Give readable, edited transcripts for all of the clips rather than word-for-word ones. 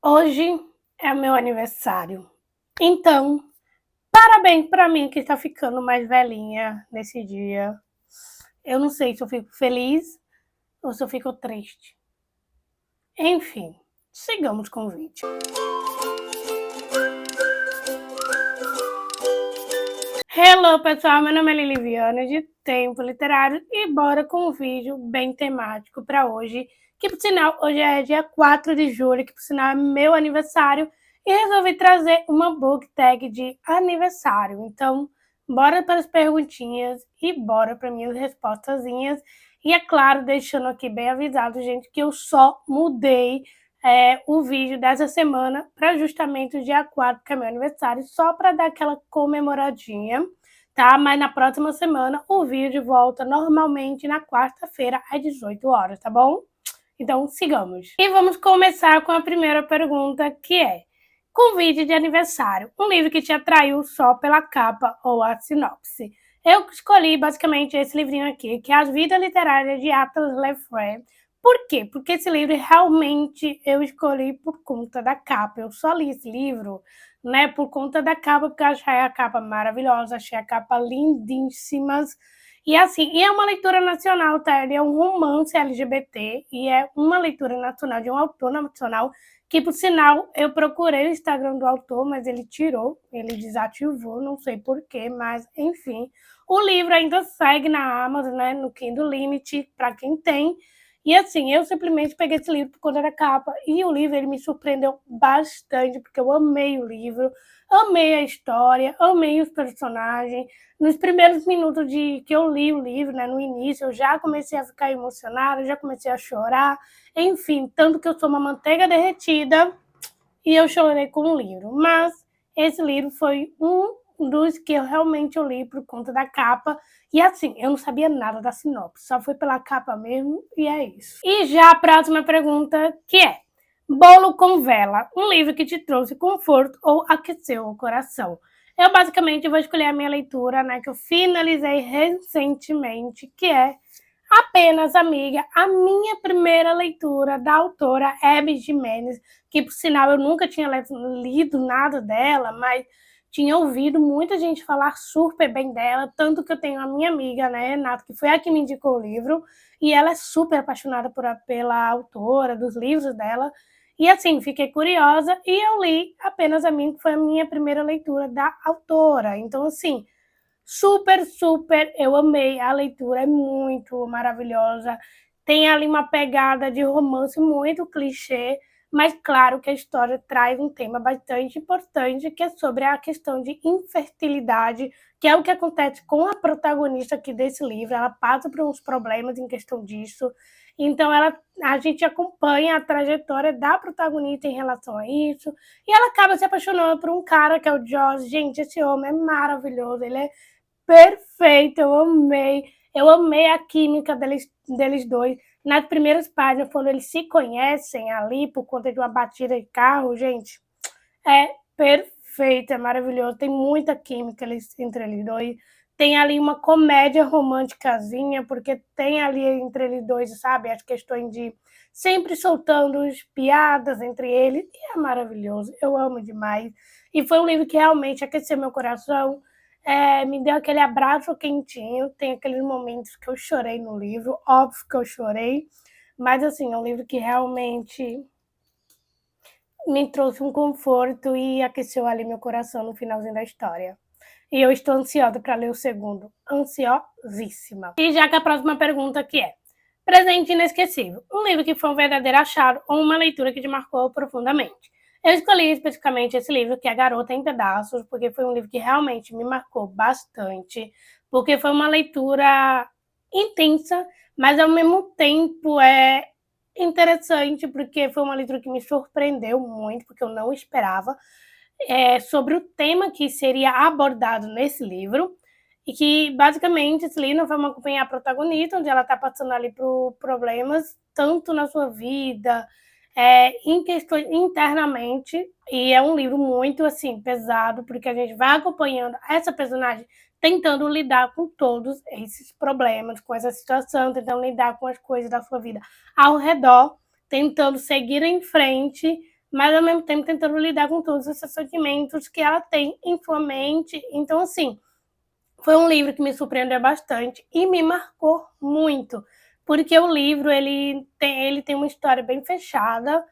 Hoje é o meu aniversário, então parabéns pra mim que está ficando mais velhinha nesse dia. Eu não sei se eu fico feliz ou se eu fico triste. Enfim, sigamos com o vídeo. Hello pessoal, meu nome é Liliviana de Tempo Literário e bora com um vídeo bem temático para hoje, que por sinal hoje é dia 4 de julho, que por sinal é meu aniversário, e resolvi trazer uma book tag de aniversário. Então, bora para as perguntinhas e bora para minhas respostazinhas. E é claro, deixando aqui bem avisado, gente, que eu só mudei o vídeo dessa semana para justamente o dia 4, que é meu aniversário, só para dar aquela comemoradinha, tá? Mas na próxima semana o vídeo volta normalmente na quarta-feira às 18 horas, tá bom? Então sigamos. E vamos começar com a primeira pergunta, que é: convite de aniversário, um livro que te atraiu só pela capa ou a sinopse? Eu escolhi basicamente esse livrinho aqui, que é As Vidas Literárias de Atlas Lefray. Por quê? Porque esse livro realmente eu escolhi por conta da capa. Eu só li esse livro, né, por conta da capa, porque eu achei a capa maravilhosa, achei a capa lindíssima. E assim, e é uma leitura nacional, tá? Ele é um romance LGBT e é uma leitura nacional de um autor nacional que, por sinal, eu procurei o Instagram do autor, mas ele tirou, ele desativou, não sei porquê, mas enfim. O livro ainda segue na Amazon, né, no Kindle Limit, para quem tem. E assim, eu simplesmente peguei esse livro por conta da capa, e o livro ele me surpreendeu bastante, porque eu amei o livro, amei a história, amei os personagens. Nos primeiros minutos de que eu li o livro, né, no início, eu já comecei a ficar emocionada, já comecei a chorar, enfim, tanto que eu sou uma manteiga derretida e eu chorei com o livro. Mas esse livro foi um dos que eu realmente li por conta da capa. E assim, eu não sabia nada da sinopse, só foi pela capa mesmo e é isso. E já a próxima pergunta, que é: Bolo com Vela, um livro que te trouxe conforto ou aqueceu o coração? Eu basicamente vou escolher a minha leitura, né, que eu finalizei recentemente, que é Apenas Amiga, a minha primeira leitura da autora Hebe Jimenez, que por sinal eu nunca tinha lido nada dela, mas tinha ouvido muita gente falar super bem dela, tanto que eu tenho a minha amiga, né, Renata, que foi a que me indicou o livro, e ela é super apaixonada pela autora, dos livros dela, e assim, fiquei curiosa e eu li Apenas Amiga, que foi a minha primeira leitura da autora. Então, assim, super, super, eu amei. A leitura é muito maravilhosa. Tem ali uma pegada de romance muito clichê, mas claro que a história traz um tema bastante importante, que é sobre a questão de infertilidade, que é o que acontece com a protagonista aqui desse livro. Ela passa por uns problemas em questão disso. Então a gente acompanha a trajetória da protagonista em relação a isso. E ela acaba se apaixonando por um cara que é o Joss. Gente, esse homem é maravilhoso. Ele é perfeito, eu amei. Eu amei a química deles dois. Nas primeiras páginas, quando eles se conhecem ali por conta de uma batida de carro, gente, é perfeito, é maravilhoso. Tem muita química entre eles dois. Tem ali uma comédia românticazinha, porque tem ali entre eles dois, sabe, as questões de sempre soltando piadas entre eles. E é maravilhoso, eu amo demais. E foi um livro que realmente aqueceu meu coração, me deu aquele abraço quentinho. Tem aqueles momentos que eu chorei no livro, óbvio que eu chorei, mas assim, é um livro que realmente me trouxe um conforto e aqueceu ali meu coração no finalzinho da história. E eu estou ansiosa para ler o segundo. Ansiosíssima. E já que a próxima pergunta que é: Presente Inesquecível, um livro que foi um verdadeiro achado ou uma leitura que te marcou profundamente? Eu escolhi especificamente esse livro, que é Garota em Pedaços, porque foi um livro que realmente me marcou bastante, porque foi uma leitura intensa, mas ao mesmo tempo interessante, porque foi uma leitura que me surpreendeu muito, porque eu não esperava, sobre o tema que seria abordado nesse livro, e que basicamente esse livro vai acompanhar a protagonista, onde ela está passando ali por problemas, tanto na sua vida, em questões internamente, e é um livro muito assim pesado, porque a gente vai acompanhando essa personagem tentando lidar com todos esses problemas, com essa situação, tentando lidar com as coisas da sua vida ao redor, tentando seguir em frente, mas ao mesmo tempo tentando lidar com todos esses sentimentos que ela tem em sua mente. Então, assim, foi um livro que me surpreendeu bastante e me marcou muito, porque o livro ele tem uma história bem fechada,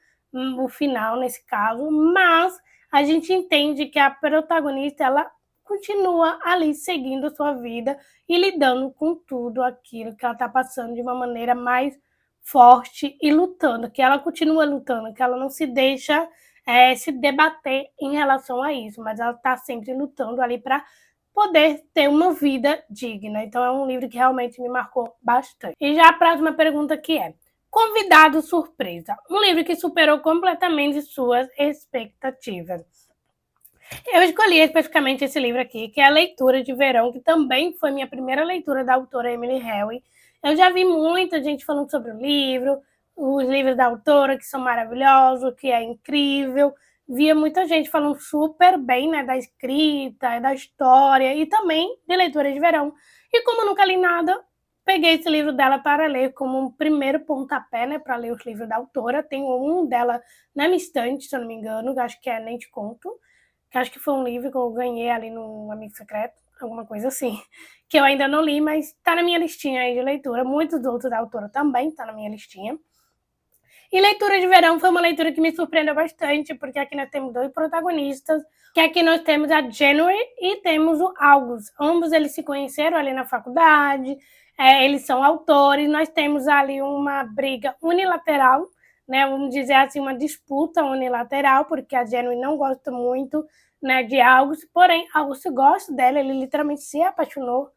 o final nesse caso, mas a gente entende que a protagonista ela continua ali seguindo sua vida e lidando com tudo aquilo que ela está passando de uma maneira mais forte e lutando, que ela continua lutando, que ela não se deixa se debater em relação a isso, mas ela está sempre lutando ali para poder ter uma vida digna. Então é um livro que realmente me marcou bastante. E já a próxima pergunta que é: Convidado Surpresa, um livro que superou completamente suas expectativas. Eu escolhi especificamente esse livro aqui, que é a Leitura de Verão, que também foi minha primeira leitura da autora Emily Henry. Eu já vi muita gente falando sobre o livro, os livros da autora que são maravilhosos, que é incrível. Via muita gente falando super bem, né, da escrita, da história e também de Leitura de Verão. E como eu nunca li nada, peguei esse livro dela para ler como um primeiro pontapé, né, para ler os livros da autora. Tenho um dela na minha estante, se eu não me engano, acho que é Nem Te Conto, que acho que foi um livro que eu ganhei ali no Amigo Secreto, alguma coisa assim, que eu ainda não li, mas tá na minha listinha aí de leitura. Muitos outros da autora também tá na minha listinha. E Leitura de Verão foi uma leitura que me surpreendeu bastante, porque aqui nós temos dois protagonistas, que aqui nós temos a January e temos o August. Ambos eles se conheceram ali na faculdade, eles são autores, nós temos ali uma briga unilateral, né, vamos dizer assim, uma disputa unilateral, porque a January não gosta muito, né, de August, porém August gosta dela, ele literalmente se apaixonou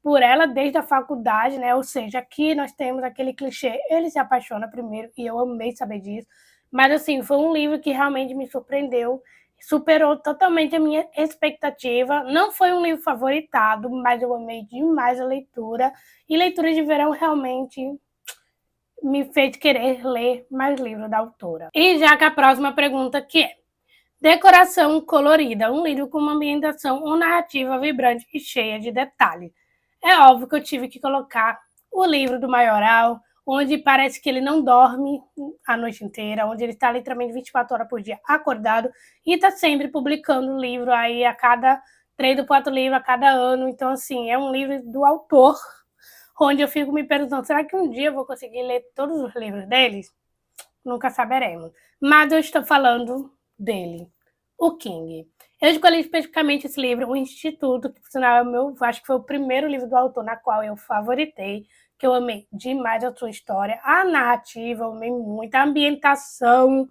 por ela desde a faculdade, né? Ou seja, aqui nós temos aquele clichê, ele se apaixona primeiro, e eu amei saber disso. Mas, assim, foi um livro que realmente me surpreendeu, superou totalmente a minha expectativa. Não foi um livro favoritado, mas eu amei demais a leitura. E Leitura de Verão realmente me fez querer ler mais livros da autora. E já que a próxima pergunta que é: Decoração colorida, um livro com uma ambientação ou narrativa vibrante e cheia de detalhes. É óbvio que eu tive que colocar o livro do Maioral, onde parece que ele não dorme a noite inteira, onde ele está literalmente 24 horas por dia acordado e está sempre publicando um livro aí a cada 3 ou 4 livros a cada ano. Então, assim, é um livro do autor, onde eu fico me perguntando, será que um dia eu vou conseguir ler todos os livros deles? Nunca saberemos. Mas eu estou falando dele, o King. Eu escolhi especificamente esse livro, O Instituto, que por sinal é o meu, acho que foi o primeiro livro do autor na qual eu favoritei, que eu amei demais a sua história, a narrativa, eu amei muito, a ambientação.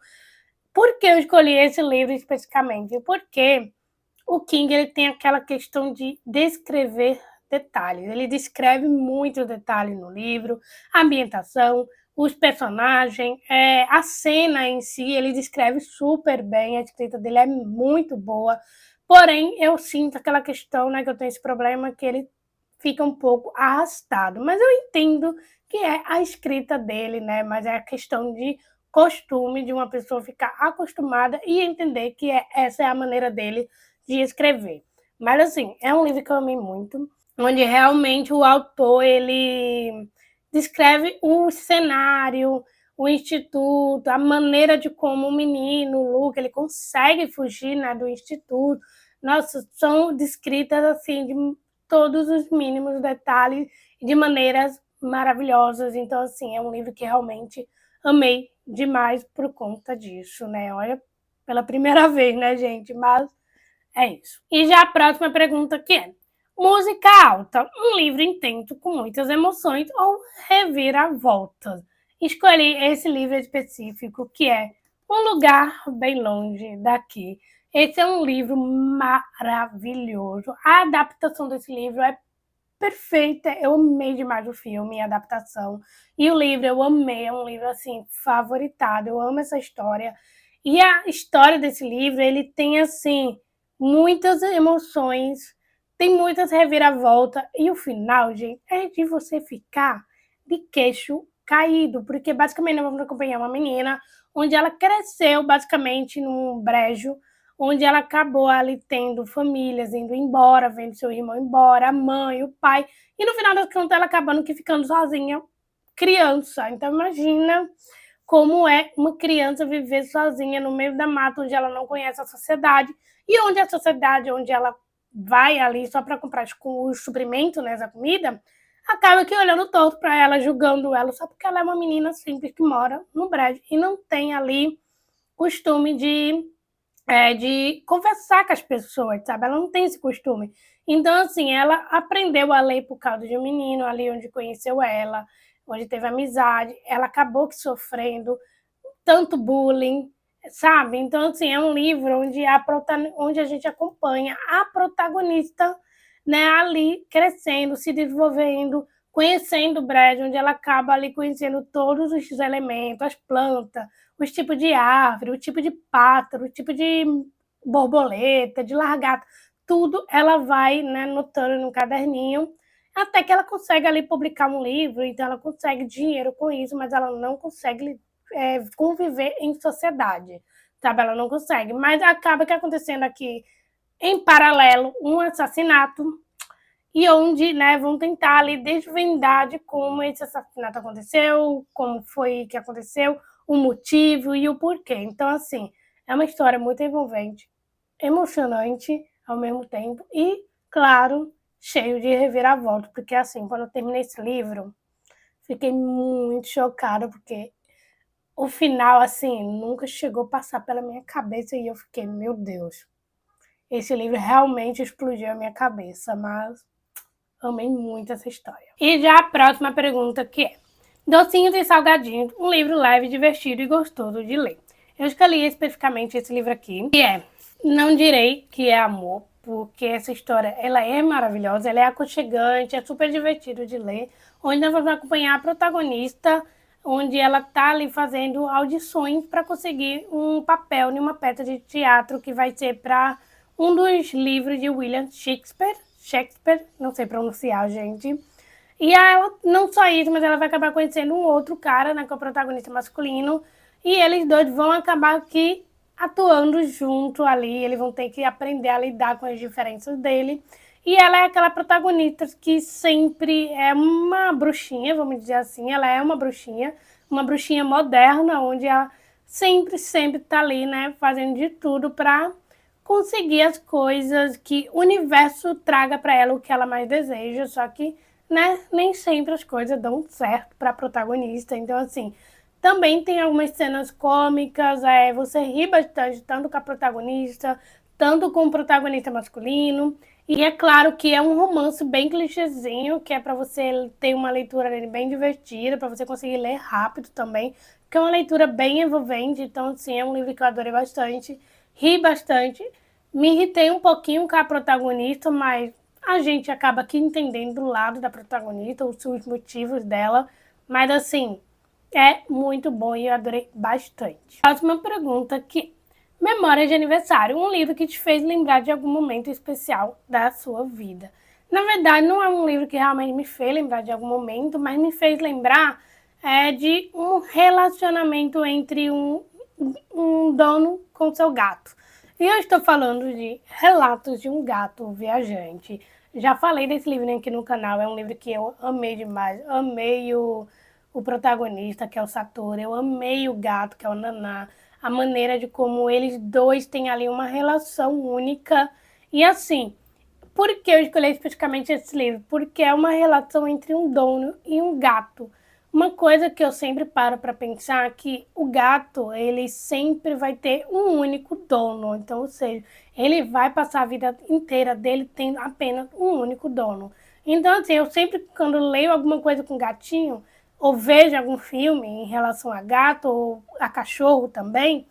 Por que eu escolhi esse livro especificamente? Porque o King ele tem aquela questão de descrever detalhes. Ele descreve muitos detalhes no livro, a ambientação, os personagens, a cena em si, ele descreve super bem, a escrita dele é muito boa. Porém, eu sinto aquela questão, né, que eu tenho esse problema, que ele fica um pouco arrastado. Mas eu entendo que é a escrita dele, né? Mas é a questão de costume de uma pessoa ficar acostumada e entender que essa é a maneira dele de escrever. Mas, assim, é um livro que eu amei muito, onde realmente o autor, ele descreve o cenário, o instituto, a maneira de como o menino, o Luke, ele consegue fugir, né, do instituto. Nossa, são descritas, assim, de todos os mínimos detalhes, de maneiras maravilhosas. Então, assim, é um livro que realmente amei demais por conta disso, né? Olha, pela primeira vez, né, gente? Mas é isso. E já a próxima pergunta que é: Música Alta, um livro intenso com muitas emoções ou reviravoltas? Escolhi esse livro específico, que é Um Lugar Bem Longe Daqui. Esse é um livro maravilhoso. A adaptação desse livro é perfeita. Eu amei demais o filme, a adaptação. E o livro eu amei, é um livro assim favoritado. Eu amo essa história. E a história desse livro, ele tem assim muitas emoções, tem muitas reviravoltas e o final, gente, é de você ficar de queixo caído, porque basicamente nós vamos acompanhar uma menina onde ela cresceu basicamente num brejo, onde ela acabou ali tendo famílias indo embora, vendo seu irmão embora, a mãe, o pai, e no final das contas ela acabando que ficando sozinha, criança. Então imagina como é uma criança viver sozinha no meio da mata, onde ela não conhece a sociedade, e onde a sociedade, onde ela vai ali só para comprar o suprimento, né, a comida, acaba que olhando torto para ela, julgando ela, só porque ela é uma menina simples que mora no brejo e não tem ali costume de conversar com as pessoas, sabe? Ela não tem esse costume. Então, assim, ela aprendeu a ler por causa de um menino ali onde conheceu ela, onde teve amizade. Ela acabou que sofrendo tanto bullying, sabe? Então, assim, é um livro onde a gente acompanha a protagonista, né, ali crescendo, se desenvolvendo, conhecendo o Brad, onde ela acaba ali conhecendo todos os elementos, as plantas, os tipos de árvore, o tipo de pássaro, o tipo de borboleta, de largata, tudo ela vai, né, notando no caderninho, até que ela consegue ali publicar um livro, então ela consegue dinheiro com isso, mas ela não consegue conviver em sociedade, sabe? Ela não consegue. Mas acaba que acontecendo aqui, em paralelo, um assassinato e onde, né, vão tentar ali desvendar de como esse assassinato aconteceu, como foi que aconteceu, o motivo e o porquê. Então, assim, é uma história muito envolvente, emocionante ao mesmo tempo e, claro, cheio de reviravolta, porque, assim, quando eu terminei esse livro, fiquei muito chocada, porque o final, assim, nunca chegou a passar pela minha cabeça e eu fiquei, meu Deus, esse livro realmente explodiu a minha cabeça, mas amei muito essa história. E já a próxima pergunta que é: Docinhos e Salgadinhos, um livro leve, divertido e gostoso de ler. Eu escolhi especificamente esse livro aqui, que é Não Direi Que É Amor, porque essa história ela é maravilhosa, ela é aconchegante, é super divertido de ler, onde nós vamos acompanhar a protagonista, onde ela está ali fazendo audições para conseguir um papel em uma peça de teatro que vai ser para um dos livros de William Shakespeare, não sei pronunciar, gente. E ela, não só isso, mas ela vai acabar conhecendo um outro cara, né, que é o protagonista masculino, e eles dois vão acabar aqui atuando junto ali, eles vão ter que aprender a lidar com as diferenças dele. E ela é aquela protagonista que sempre é uma bruxinha, vamos dizer assim, ela é uma bruxinha moderna, onde ela sempre tá ali, né, fazendo de tudo para conseguir as coisas que o universo traga para ela o que ela mais deseja, só que, né, nem sempre as coisas dão certo para a protagonista. Então, assim, também tem algumas cenas cômicas, você ri bastante, tanto com a protagonista, tanto com o protagonista masculino. E é claro que é um romance bem clichêzinho, que é para você ter uma leitura dele bem divertida, para você conseguir ler rápido também, que é uma leitura bem envolvente. Então, assim, é um livro que eu adorei bastante, ri bastante. Me irritei um pouquinho com a protagonista, mas a gente acaba aqui entendendo o lado da protagonista, os motivos dela. Mas, assim, é muito bom e eu adorei bastante. Próxima pergunta que Memória de Aniversário, um livro que te fez lembrar de algum momento especial da sua vida. Na verdade, não é um livro que realmente me fez lembrar de algum momento, mas me fez lembrar de um relacionamento entre um dono com seu gato. E eu estou falando de Relatos de um Gato Viajante. Já falei desse livro aqui no canal, é um livro que eu amei demais. Amei o protagonista, que é o Satoru, eu amei o gato, que é o Naná, a maneira de como eles dois têm ali uma relação única. E assim, por que eu escolhi especificamente esse livro? Porque é uma relação entre um dono e um gato. Uma coisa que eu sempre paro para pensar é que o gato, ele sempre vai ter um único dono. Então, ou seja, ele vai passar a vida inteira dele tendo apenas um único dono. Então, assim, eu sempre, quando leio alguma coisa com gatinho, ou vejo algum filme em relação a gato ou a cachorro também,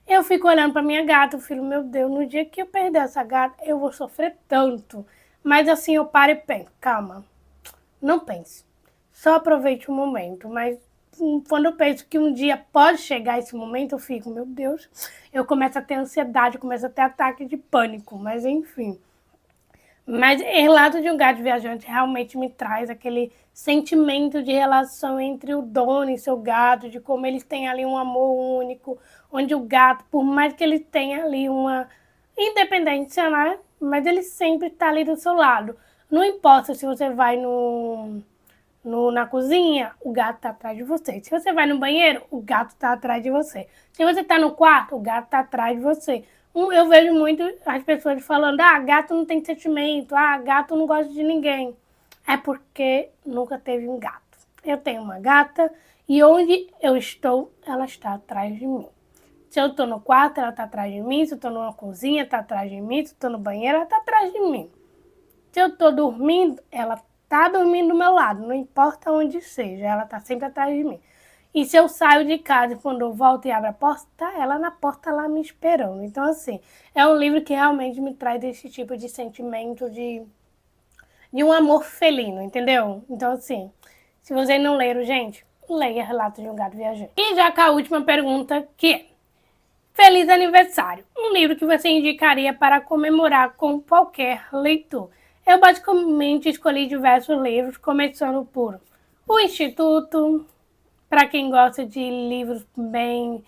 eu fico olhando para minha gata, eu fico, meu Deus, no dia que eu perder essa gata, eu vou sofrer tanto. Mas assim, eu paro e penso, calma, não pense. Só aproveite o momento. Mas quando eu penso que um dia pode chegar esse momento, eu fico, meu Deus, eu começo a ter ansiedade, começo a ter ataque de pânico. Mas enfim. Mas Relato de um Gato Viajante realmente me traz aquele sentimento de relação entre o dono e seu gato, de como eles têm ali um amor único, onde o gato, por mais que ele tenha ali uma independência, né? Mas ele sempre está ali do seu lado. Não importa se você vai na cozinha, o gato tá atrás de você. Se você vai no banheiro, o gato tá atrás de você. Se você tá no quarto, o gato tá atrás de você. Eu vejo muito as pessoas falando, gato não tem sentimento, gato não gosta de ninguém. É porque nunca teve um gato. Eu tenho uma gata e onde eu estou, ela está atrás de mim. Se eu tô no quarto, ela tá atrás de mim. Se eu tô numa cozinha, tá atrás de mim. Se eu tô no banheiro, ela tá atrás de mim. Se eu tô dormindo, ela tá dormindo do meu lado. Não importa onde seja, ela tá sempre atrás de mim. E se eu saio de casa e quando eu volto e abro a porta, tá ela na porta lá me esperando. Então, assim, é um livro que realmente me traz esse tipo de sentimento de um amor felino, entendeu? Então, assim, se vocês não leram, gente, leia Relatos de um Gato Viajante. E já com a última pergunta, que é: Feliz Aniversário, um livro que você indicaria para comemorar com qualquer leitor. Eu basicamente escolhi diversos livros, começando por O Instituto, para quem gosta de livros bem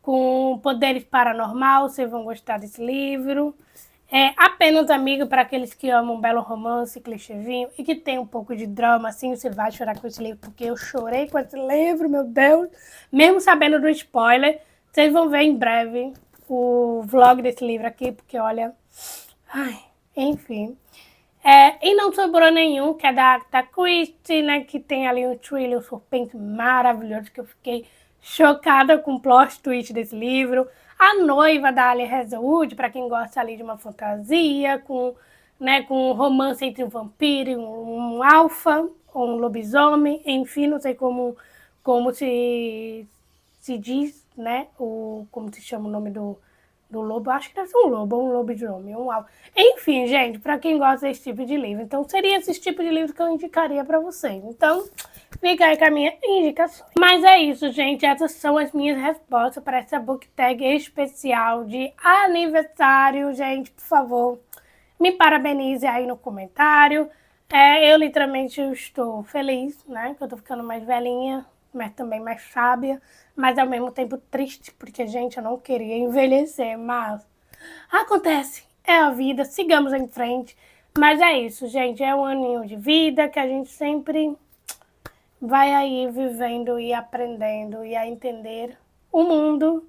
com poderes paranormal, vocês vão gostar desse livro. Apenas Amigo, para aqueles que amam um belo romance, clichêzinho, e que tem um pouco de drama, assim, você vai chorar com esse livro, porque eu chorei com esse livro, meu Deus. Mesmo sabendo do spoiler, vocês vão ver em breve o vlog desse livro aqui, porque olha... Ai, enfim. E Não Sobrou Nenhum, que é da Agatha Christie, né? Que tem ali um thriller, um suspense maravilhoso, que eu fiquei chocada com o plot twist desse livro. A Noiva, da Ali Hazelwood, para quem gosta ali de uma fantasia, com um romance entre um vampiro e um alfa, ou um lobisomem, enfim, não sei como se diz, né? Como se chama o nome do lobo, acho que deve ser um lobo, ou um lobisomem, um alvo. Enfim, gente, para quem gosta desse tipo de livro. Então, seria esse tipo de livro que eu indicaria para vocês. Então, fica aí com a minha indicação. Mas é isso, gente. Essas são as minhas respostas para essa book tag especial de aniversário. Gente, por favor, me parabenize aí no comentário. Eu literalmente estou feliz, né? Que eu tô ficando mais velhinha, mas também mais sábia, mas ao mesmo tempo triste, porque, gente, eu não queria envelhecer, mas acontece, é a vida, sigamos em frente. Mas é isso, gente, é um aninho de vida que a gente sempre vai aí vivendo e aprendendo e a entender o mundo,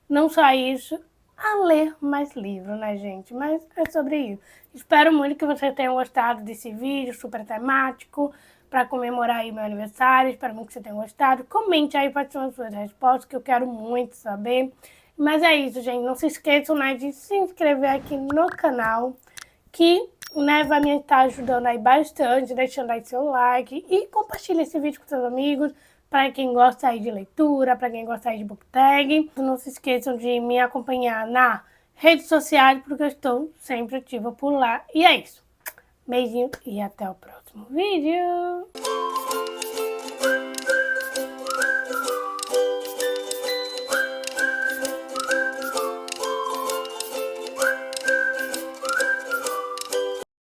não só isso, a ler mais livros, né, gente? Mas é sobre isso. Espero muito que vocês tenham gostado desse vídeo super temático para comemorar aí meu aniversário. Espero muito que vocês tenham gostado. Comente aí quais são as suas respostas, que eu quero muito saber. Mas é isso, gente. Não se esqueçam, né, de se inscrever aqui no canal, que, né, vai me estar ajudando aí bastante, deixando aí seu like e compartilha esse vídeo com seus amigos, para quem gosta aí de leitura, para quem gosta aí de book tag. Não se esqueçam de me acompanhar na redes sociais, porque eu estou sempre ativa por lá. E é isso. Beijinho e até o próximo vídeo.